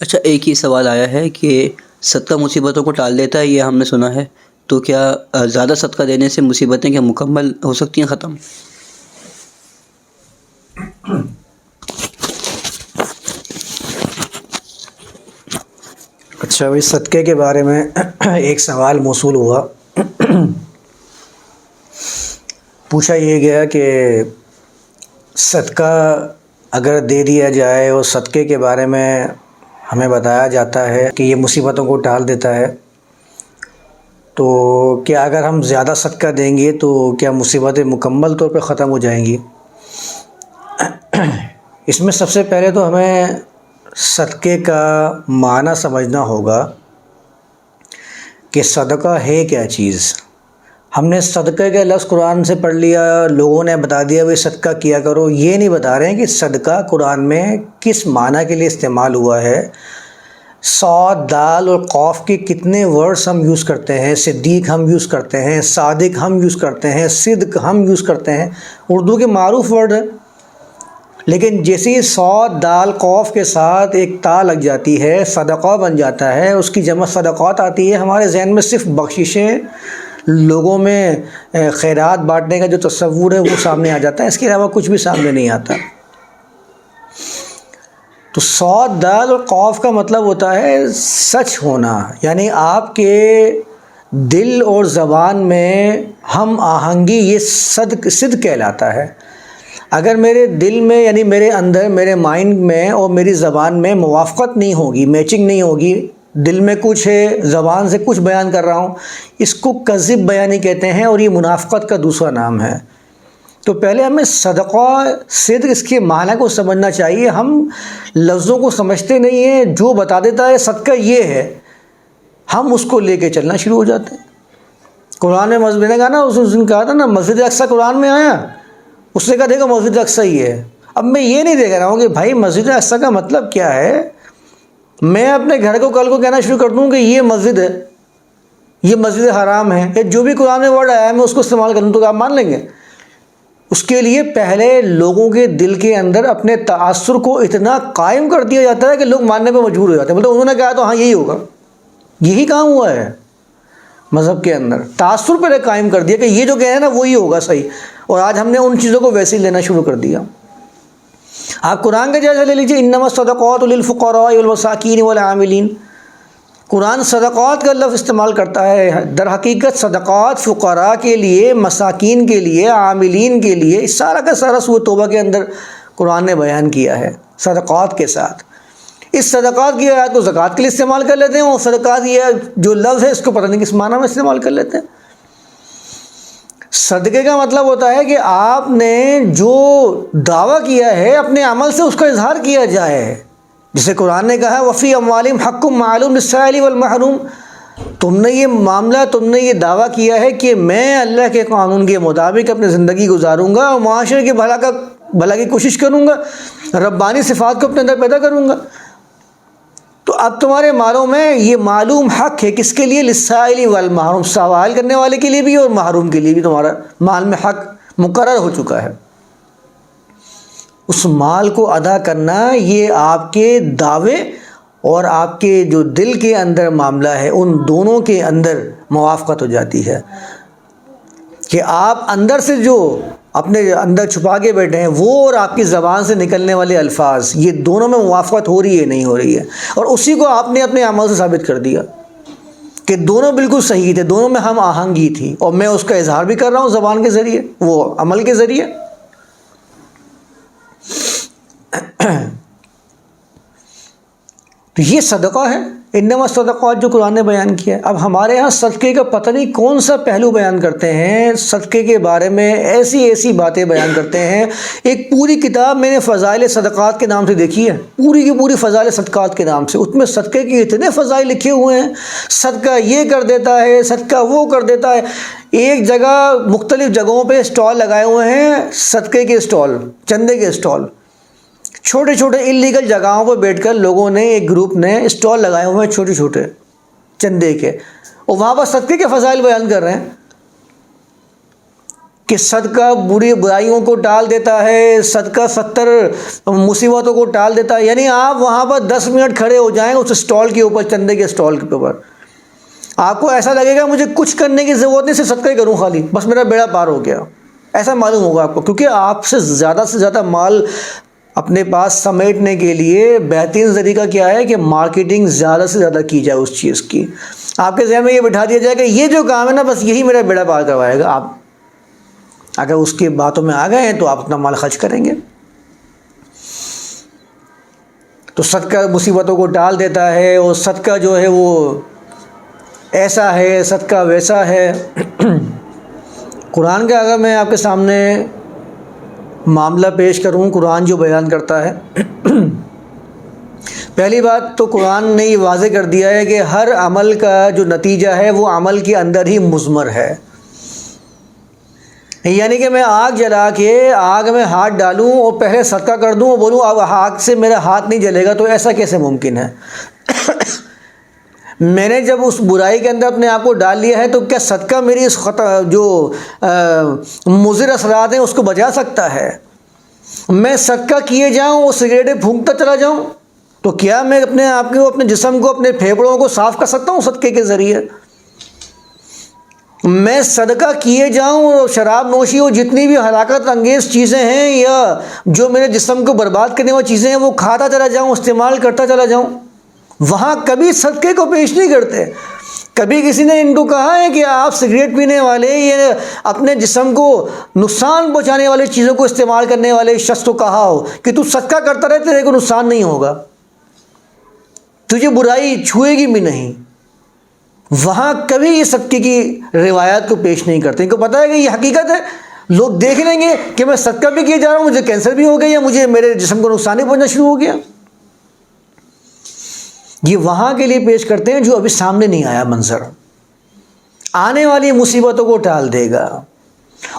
اچھا، ایک ہی سوال آیا ہے کہ صدقہ مصیبتوں کو ٹال دیتا ہے، یہ ہم نے سنا ہے، تو کیا زیادہ صدقہ دینے سے مصیبتیں کیا مکمل ہو سکتی ہیں ختم؟ اچھا بھائی، صدقے کے بارے میں ایک سوال موصول ہوا. پوچھا یہ گیا کہ صدقہ اگر دے دیا جائے اور صدقے کے بارے میں ہمیں بتایا جاتا ہے کہ یہ مصیبتوں کو ٹال دیتا ہے، تو کیا اگر ہم زیادہ صدقہ دیں گے تو کیا مصیبتیں مکمل طور پہ ختم ہو جائیں گی؟ اس میں سب سے پہلے تو ہمیں صدقے کا معنی سمجھنا ہوگا کہ صدقہ ہے کیا چیز. ہم نے صدقے کا لفظ قرآن سے پڑھ لیا، لوگوں نے بتا دیا بھائی صدقہ کیا کرو، یہ نہیں بتا رہے ہیں کہ صدقہ قرآن میں کس معنی کے لیے استعمال ہوا ہے. صاد، دال اور قاف کے کتنے ورڈز ہم یوز کرتے ہیں. صدیق ہم یوز کرتے ہیں، صادق ہم یوز کرتے ہیں، صدق ہم یوز کرتے ہیں، اردو کے معروف ورڈ ہیں. لیکن جیسے ہی صاد، دال، قاف کے ساتھ ایک تا لگ جاتی ہے، صدقہ بن جاتا ہے، اس کی جمع صدقات آتی ہے، ہمارے ذہن میں صرف بخششیں، لوگوں میں خیرات بانٹنے کا جو تصور ہے وہ سامنے آ جاتا ہے، اس کے علاوہ کچھ بھی سامنے نہیں آتا. تو صاد، دال اور قاف کا مطلب ہوتا ہے سچ ہونا، یعنی آپ کے دل اور زبان میں ہم آہنگی، یہ صدق کہلاتا ہے. اگر میرے دل میں یعنی میرے اندر، میرے مائنڈ میں اور میری زبان میں موافقت نہیں ہوگی، میچنگ نہیں ہوگی، دل میں کچھ ہے، زبان سے کچھ بیان کر رہا ہوں، اس کو کذب بیانی کہتے ہیں اور یہ منافقت کا دوسرا نام ہے. تو پہلے ہمیں صدقہ، صدق، اس کے معنی کو سمجھنا چاہیے. ہم لفظوں کو سمجھتے نہیں ہیں، جو بتا دیتا ہے صدقہ یہ ہے، ہم اس کو لے کے چلنا شروع ہو جاتے ہیں. قرآن میں مسجد نے کہا نا، اس نے کہا تھا نا مسجد اقصیٰ قرآن میں آیا، اس نے کہا دیکھو مسجد اقصیٰ ہی ہے. اب میں یہ نہیں دیکھ رہا ہوں کہ بھائی مسجد اقصیٰ کا مطلب کیا ہے. میں اپنے گھر کو کل کو کہنا شروع کر دوں کہ یہ مسجد ہے، یہ مسجد حرام ہے، یا جو بھی قرآن میں ورڈ آیا ہے میں اس کو استعمال کروں تو آپ مان لیں گے؟ اس کے لیے پہلے لوگوں کے دل کے اندر اپنے تاثر کو اتنا قائم کر دیا جاتا ہے کہ لوگ ماننے پہ مجبور ہو جاتے ہیں. انہوں نے کہا تو ہاں یہی ہوگا. یہی کام ہوا ہے مذہب کے اندر، تاثر پہلے قائم کر دیا کہ یہ جو کہہ رہے ہیں نا وہی ہوگا صحیح، اور آج ہم نے ان چیزوں کو ویسے ہی لینا شروع کر دیا. آپ قرآن کا جائزہ لے لیجیے، انما الصدقات للفقراء والمساکین والعاملین. قرآن صدقات کا لفظ استعمال کرتا ہے، در حقیقت صدقات فقراء کے لیے، مساکین کے لیے، عاملین کے لیے، اس سارا کا سارا سورۃ توبہ کے اندر قرآن نے بیان کیا ہے صدقات کے ساتھ. اس صدقات کی آیات کو زکوٰۃ کے لیے استعمال کر لیتے ہیں، اور صدقات یہ جو لفظ ہے اس کو پتہ نہیں کس معنی میں استعمال کر لیتے ہیں. صدقے کا مطلب ہوتا ہے کہ آپ نے جو دعویٰ کیا ہے اپنے عمل سے اس کا اظہار کیا جائے. جسے قرآن نے کہا وفی اموالہم حق معلوم للسائل والمحروم، تم نے یہ معاملہ، تم نے یہ دعویٰ کیا ہے کہ میں اللہ کے قانون کے مطابق اپنی زندگی گزاروں گا اور معاشرے کے بھلا کی کوشش کروں گا، ربانی صفات کو اپنے اندر پیدا کروں گا. تو اب تمہارے مالوں میں یہ معلوم حق ہے، کس کے لیے؟ للسائل والمحروم، سوال کرنے والے کے لیے بھی اور محروم کے لیے بھی تمہارا مال میں حق مقرر ہو چکا ہے. اس مال کو ادا کرنا یہ آپ کے دعوے اور آپ کے جو دل کے اندر معاملہ ہے ان دونوں کے اندر موافقت ہو جاتی ہے کہ آپ اندر سے جو اپنے اندر چھپا کے بیٹھے ہیں وہ اور آپ کی زبان سے نکلنے والے الفاظ، یہ دونوں میں موافقت ہو رہی ہے نہیں ہو رہی ہے، اور اسی کو آپ نے اپنے عمل سے ثابت کر دیا کہ دونوں بالکل صحیح تھے، دونوں میں ہم آہنگی تھی، اور میں اس کا اظہار بھی کر رہا ہوں زبان کے ذریعے، وہ عمل کے ذریعے. تو یہ صدقہ ہے، انما الصدقات جو قرآن نے بیان کیا ہے. اب ہمارے ہاں صدقے کا پتہ نہیں کون سا پہلو بیان کرتے ہیں، صدقے کے بارے میں ایسی باتیں بیان کرتے ہیں. ایک پوری کتاب میں نے فضائل صدقات کے نام سے دیکھی ہے، پوری کی پوری فضائل صدقات کے نام سے، اس میں صدقے کے اتنے فضائل لکھے ہوئے ہیں. صدقہ یہ کر دیتا ہے، صدقہ وہ کر دیتا ہے. ایک جگہ مختلف جگہوں پہ اسٹال لگائے ہوئے ہیں، صدقے کے اسٹال، چندے کے اسٹال. چھوٹے چھوٹے انلیگل جگہوں پہ بیٹھ کر لوگوں نے، ایک گروپ نے اسٹال لگائے ہوئے ہیں چھوٹے چھوٹے چندے کے، اور وہاں پر صدقے کے فضائل بیان کر رہے ہیں. کہ صدقہ بری برائیوں کو ٹال دیتا ہے، صدقہ 70 مصیبتوں کو ٹال دیتا ہے. یعنی آپ وہاں پر 10 منٹ کھڑے ہو جائیں اس اسٹال کے اوپر، چندے کے اسٹال کے اوپر، آپ کو ایسا لگے گا مجھے کچھ کرنے کی ضرورت نہیں، صرف صدقہ ہی کروں خالی، بس میرا بیڑا پار ہو گیا. ایسا معلوم ہوگا آپ کو، کیونکہ آپ سے زیادہ مال اپنے پاس سمیٹنے کے لیے بہترین طریقہ کیا ہے کہ مارکیٹنگ زیادہ سے زیادہ کی جائے اس چیز کی. آپ کے ذہن میں یہ بٹھا دیا جائے کہ یہ جو کام ہے نا بس یہی میرا بیڑا پار کروائے گا. آپ اگر اس کی باتوں میں آ گئے ہیں تو آپ اپنا مال خرچ کریں گے. تو صدقہ مصیبتوں کو ٹال دیتا ہے، اور صدقہ جو ہے وہ ایسا ہے، صدقہ ویسا ہے. قرآن کا اگر میں آپ کے سامنے معاملہ پیش کروں، قرآن جو بیان کرتا ہے، پہلی بات تو قرآن نے یہ واضح کر دیا ہے کہ ہر عمل کا جو نتیجہ ہے وہ عمل کے اندر ہی مضمر ہے. یعنی کہ میں آگ جلا کے آگ میں ہاتھ ڈالوں اور پہلے صدقہ کر دوں اور بولوں اب آگ سے میرا ہاتھ نہیں جلے گا، تو ایسا کیسے ممکن ہے؟ میں نے جب اس برائی کے اندر اپنے آپ کو ڈال لیا ہے تو کیا صدقہ میری اس جو مضر اثرات ہیں اس کو بچا سکتا ہے؟ میں صدقہ کیے جاؤں اور سگریٹیں پھونکتا چلا جاؤں تو کیا میں اپنے آپ کو، اپنے جسم کو، اپنے پھیپھڑوں کو صاف کر سکتا ہوں صدقے کے ذریعے؟ میں صدقہ کیے جاؤں اور شراب نوشی اور جتنی بھی ہلاکت انگیز چیزیں ہیں یا جو میرے جسم کو برباد کرنے والی چیزیں ہیں وہ کھاتا چلا جاؤں، استعمال کرتا چلا جاؤں، وہاں کبھی صدقے کو پیش نہیں کرتے. کبھی کسی نے ان کو کہا ہے کہ آپ سگریٹ پینے والے یا اپنے جسم کو نقصان پہنچانے والی چیزوں کو استعمال کرنے والے شخص کو کہا ہو کہ تو صدقہ کرتا رہے، تیرے کو نقصان نہیں ہوگا، تجھے برائی چھوئے گی بھی نہیں. وہاں کبھی یہ صدقے کی روایات کو پیش نہیں کرتے. ان کو پتہ ہے کہ یہ حقیقت ہے، لوگ دیکھ لیں گے کہ میں صدقہ بھی کیے جا رہا ہوں، مجھے کینسر بھی ہو گیا یا مجھے میرے جسم کو نقصان بھی پہنچنا شروع ہو گیا. یہ وہاں کے لیے پیش کرتے ہیں جو ابھی سامنے نہیں آیا منظر، آنے والی مصیبتوں کو ٹال دے گا.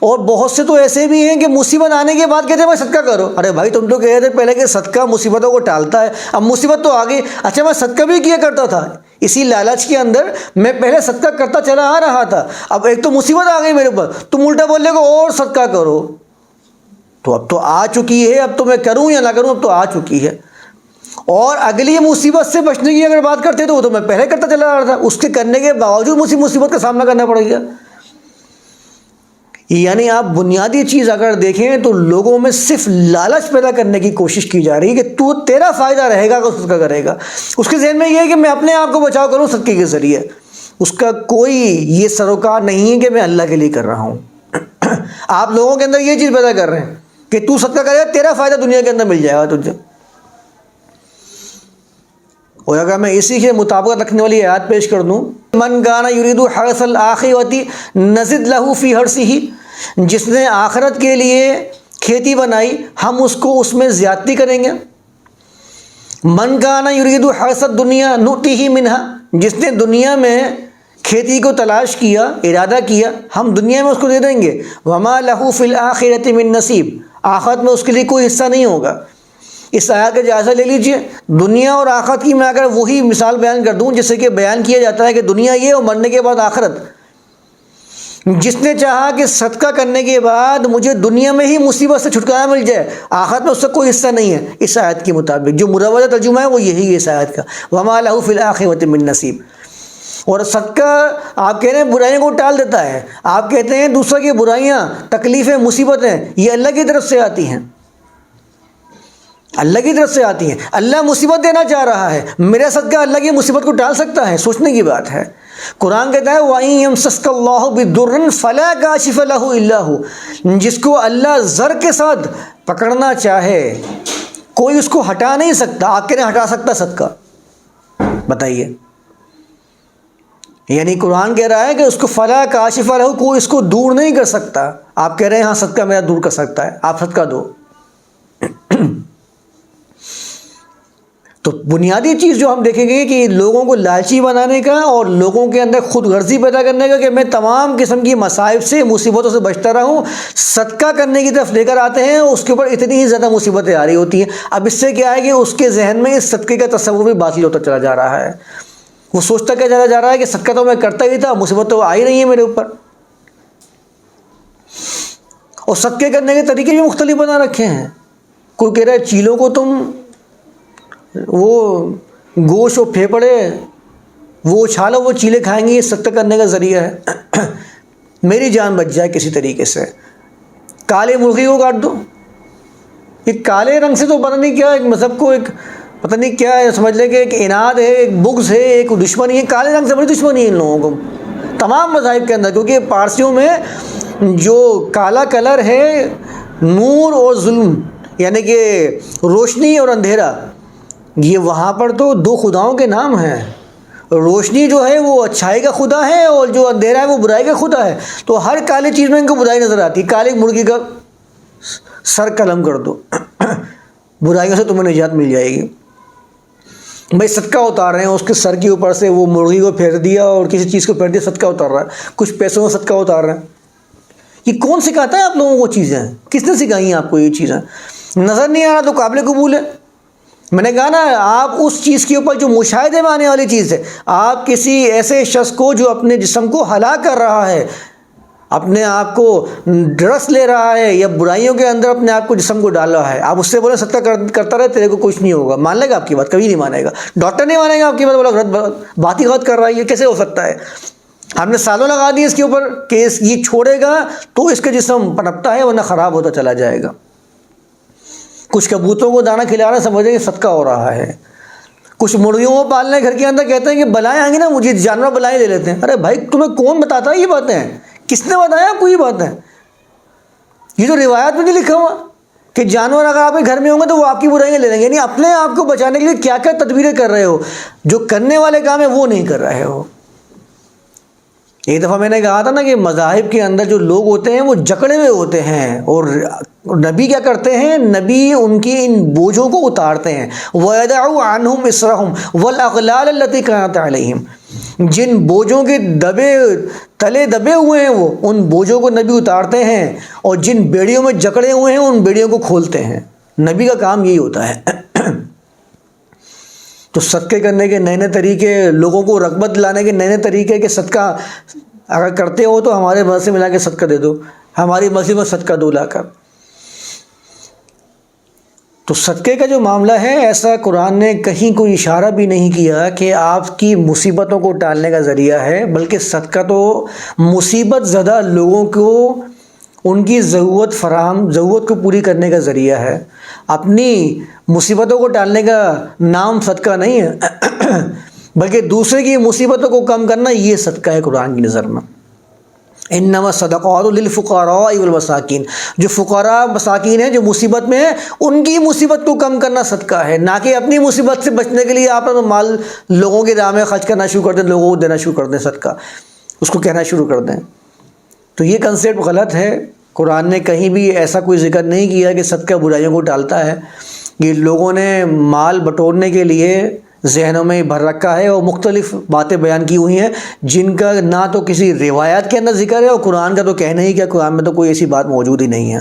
اور بہت سے تو ایسے بھی ہیں کہ مصیبت آنے کے بعد کہتے ہیں میں صدقہ کرو. ارے بھائی تم تو کہہ رہے تھے پہلے کہ صدقہ مصیبتوں کو ٹالتا ہے، اب مصیبت تو آ گئی، اچھا میں صدقہ بھی کیا کرتا تھا، اسی لالچ کے اندر میں پہلے صدقہ کرتا چلا آ رہا تھا، اب ایک تو مصیبت آ گئی میرے اوپر، تم الٹا بول لے گا اور صدقہ کرو. تو اب تو آ چکی ہے، اب تو میں کروں یا نہ کروں، اب تو آ چکی ہے. اور اگلی مصیبت سے بچنے کی اگر بات کرتے تو وہ تو میں پہلے کرتا چلا آ رہا تھا، اس کے کرنے کے باوجود مجھے مصیبت کا سامنا کرنا پڑ گیا. یعنی آپ بنیادی چیز اگر دیکھیں تو لوگوں میں صرف لالچ پیدا کرنے کی کوشش کی جا رہی ہے کہ تو تیرا فائدہ رہے گا کہ صدقہ کرے گا. اس کے ذہن میں یہ ہے کہ میں اپنے آپ کو بچاؤ کروں صدقے کے ذریعے. اس کا کوئی یہ سروکار نہیں ہے کہ میں اللہ کے لیے کر رہا ہوں. آپ لوگوں کے اندر یہ چیز پیدا کر رہے ہیں کہ تو صدقہ کرے گا، تیرا فائدہ دنیا کے اندر مل جائے گا تجھے. اور اگر میں اسی کے مطابقت رکھنے والی آیات پیش کر دوں، من کان یرید حرث الآخرۃ نزد لہ فی حرثہ، جس نے آخرت کے لیے کھیتی بنائی ہم اس کو اس میں زیادتی کریں گے. من کان یرید حرث الدنیا نؤتہ منہا، جس نے دنیا میں کھیتی کو تلاش کیا، ارادہ کیا، ہم دنیا میں اس کو دے دیں گے. وما لہ فی الآخرۃ من نصیب، آخرت میں اس کے لیے کوئی حصہ نہیں ہوگا. اس آیات کا جائزہ لے لیجئے. دنیا اور آخرت کی میں اگر وہی مثال بیان کر دوں جیسے کہ بیان کیا جاتا ہے کہ دنیا یہ اور مرنے کے بعد آخرت، جس نے چاہا کہ صدقہ کرنے کے بعد مجھے دنیا میں ہی مصیبت سے چھٹکارا مل جائے، آخرت میں اس کا کوئی حصہ نہیں ہے. اس آیت کے مطابق جو مروجہ ترجمہ ہے وہ یہی ہے اس آیت کا، وما لہ فی الآخرۃ من نصیب. اور صدقہ آپ کہہ رہے ہیں برائیوں کو ٹال دیتا ہے، آپ کہتے ہیں دوسروں کی برائیاں، تکلیفیں، مصیبتیں یہ اللہ کی طرف سے آتی ہیں، اللہ کی طرف سے آتی ہیں. اللہ مصیبت دینا چاہ رہا ہے، میرا صدقہ اللہ کی مصیبت کو ٹال سکتا ہے؟ سوچنے کی بات ہے. قرآن کہتا ہے وَإِن يَمْسَسْكَ اللَّهُ بِضُرٍّ فَلَا كَاشِفَ لَهُ إِلَّا هُوَ، جس کو اللہ زر کے ساتھ پکڑنا چاہے کوئی اس کو ہٹا نہیں سکتا. آپ کہہ رہے ہیں ہٹا سکتا صدقہ؟ بتائیے. یعنی قرآن کہہ رہا ہے کہ اس کو فَلَا كَاشِفَ لَهُ، کوئی اس کو دور نہیں کر سکتا. آپ کہہ رہے ہیں ہاں صدقہ میرا دور کر سکتا ہے، آپ صدقہ دو. تو بنیادی چیز جو ہم دیکھیں گے کہ لوگوں کو لالچی بنانے کا اور لوگوں کے اندر خود غرضی پیدا کرنے کا کہ میں تمام قسم کی مصائب سے، مصیبتوں سے بچتا رہوں، صدقہ کرنے کی طرف لے کر آتے ہیں. اس کے اوپر اتنی ہی زیادہ مصیبتیں آ رہی ہوتی ہیں. اب اس سے کیا ہے کہ اس کے ذہن میں اس صدقے کا تصور بھی باطل ہوتا چلا جا رہا ہے. وہ سوچتا کیا چلا جا رہا ہے کہ صدقہ تو میں کرتا ہی تھا، مصیبت تو آ ہی نہیں ہے میرے اوپر. اور صدقے کرنے کے طریقے بھی مختلف بنا رکھے ہیں. کوئی کہہ رہا ہے چیلوں کو تم وہ گوشت و پھیپڑے وہ اچھالو، وہ چیلے کھائیں گے، یہ صدقہ کرنے کا ذریعہ ہے. میری جان بچ جائے کسی طریقے سے. کالے مرغی کو کاٹ دو. یہ کالے رنگ سے تو پتہ نہیں کیا ایک مذہب کو ایک پتہ نہیں کیا ہے، سمجھ لیں کہ ایک عناد ہے، ایک بغض ہے، ایک دشمنی ہے. کالے رنگ سے بڑی دشمنی ہے ان لوگوں کو تمام مذاہب کے اندر، کیونکہ پارسیوں میں جو کالا کلر ہے نور اور ظلم، یعنی کہ روشنی اور اندھیرا، یہ وہاں پر تو دو خداؤں کے نام ہیں. روشنی جو ہے وہ اچھائی کا خدا ہے اور جو اندھیرا ہے وہ برائی کا خدا ہے. تو ہر کالی چیز میں ان کو برائی نظر آتی ہے. کالے مرغی کا سر قلم کر دو، برائیوں سے تمہیں نجات مل جائے گی. بھائی صدقہ اتار رہے ہیں، اس کے سر کے اوپر سے وہ مرغی کو پھیر دیا اور کسی چیز کو پھیر دیا، صدقہ اتار رہا ہے، کچھ پیسوں میں صدقہ اتار رہے ہیں. یہ کون سکھاتا ہے آپ لوگوں کو چیزیں؟ کس نے سکھائی ہیں آپ کو یہ چیزیں؟ نظر نہیں آ رہا تو قابل قبول ہے. میں نے کہا نا، آپ اس چیز کے اوپر جو مشاہدے میں آنے والی چیز ہے، آپ کسی ایسے شخص کو جو اپنے جسم کو ہلاک کر رہا ہے، اپنے آپ کو ڈرس لے رہا ہے یا برائیوں کے اندر اپنے آپ کو جسم کو ڈال رہا ہے، آپ اس سے بولیں صدقہ کرتا رہے تیرے کو کچھ نہیں ہوگا، مان لے گا آپ کی بات؟ کبھی نہیں مانے گا. ڈاکٹر نہیں مانے گا آپ کی بات، بولا غلط بات ہی غلط کر رہا ہے، یہ کیسے ہو سکتا ہے؟ ہم نے سالوں لگا دی اس کے اوپر کہ یہ چھوڑے گا تو اس کے جسم پنپتا ہے ورنہ خراب ہوتا چلا جائے گا. کچھ کبوتروں کو دانہ کھلا رہا ہے، سمجھیں کہ صدقہ ہو رہا ہے. کچھ مرغیوں کو پالنے گھر کے اندر، کہتے ہیں کہ بلائیں آئیں گی نا مجھے، جانور بلائیں لے لیتے ہیں. ارے بھائی تمہیں کون بتاتا ہے یہ باتیں؟ کس نے بتایا آپ کو یہ باتیں؟ یہ تو روایات میں نہیں لکھا ہوا کہ جانور اگر آپ کے گھر میں ہوں گے تو وہ آپ کی برائیاں لے لیں گے. یعنی اپنے آپ کو بچانے کے لیے کیا کیا تدبیریں کر رہے ہو، جو کرنے والے کام ہے وہ نہیں کر رہے ہو. ایک دفعہ میں نے کہا تھا نا کہ مذاہب کے اندر جو لوگ ہوتے ہیں وہ جکڑے ہوئے ہوتے ہیں، اور نبی کیا کرتے ہیں؟ نبی ان کی ان بوجھوں کو اتارتے ہیں. وَيَدَعُوا عَنْهُمْ إِصْرَهُمْ وَالْأَغْلَالَ الَّتِي كَانَتْ عَلَيْهِمْ. جن بوجھوں کے تلے دبے ہوئے ہیں وہ ان بوجھوں کو نبی اتارتے ہیں، اور جن بیڑیوں میں جکڑے ہوئے ہیں ان بیڑیوں کو کھولتے ہیں. نبی کا کام یہی ہوتا ہے. تو صدقے کرنے کے نئے نئے طریقے، لوگوں کو رغبت لانے کے نئے نئے طریقے، کہ صدقہ اگر کرتے ہو تو ہمارے مسجد میں لا کے صدقہ دے دو، ہماری مسجد میں صدقہ دو لا کر. تو صدقے کا جو معاملہ ہے، ایسا قرآن نے کہیں کوئی اشارہ بھی نہیں کیا کہ آپ کی مصیبتوں کو ٹالنے کا ذریعہ ہے، بلکہ صدقہ تو مصیبت زدہ لوگوں کو ان کی ضرورت کو پوری کرنے کا ذریعہ ہے. اپنی مصیبتوں کو ٹالنے کا نام صدقہ نہیں ہے، بلکہ دوسرے کی مصیبتوں کو کم کرنا یہ صدقہ ہے قرآن کی نظر میں. انما الصدقات للفقراء والمساکین، جو فقراء مساکین ہیں، جو مصیبت میں ہیں، ان کی مصیبت کو کم کرنا صدقہ ہے، نہ کہ اپنی مصیبت سے بچنے کے لیے آپ مال لوگوں کے راہ میں خرچ کرنا شروع کر دیں، لوگوں کو دینا شروع کر دیں، صدقہ اس کو کہنا شروع کر دیں. تو یہ کنسیپٹ غلط ہے. قرآن نے کہیں بھی ایسا کوئی ذکر نہیں کیا کہ صدقہ برائیوں کو ٹالتا ہے. یہ لوگوں نے مال بٹورنے کے لیے ذہنوں میں بھر رکھا ہے، اور مختلف باتیں بیان کی ہوئی ہیں جن کا نہ تو کسی روایات کے اندر ذکر ہے، اور قرآن کا تو کہنا ہی کیا، قرآن میں تو کوئی ایسی بات موجود ہی نہیں ہے.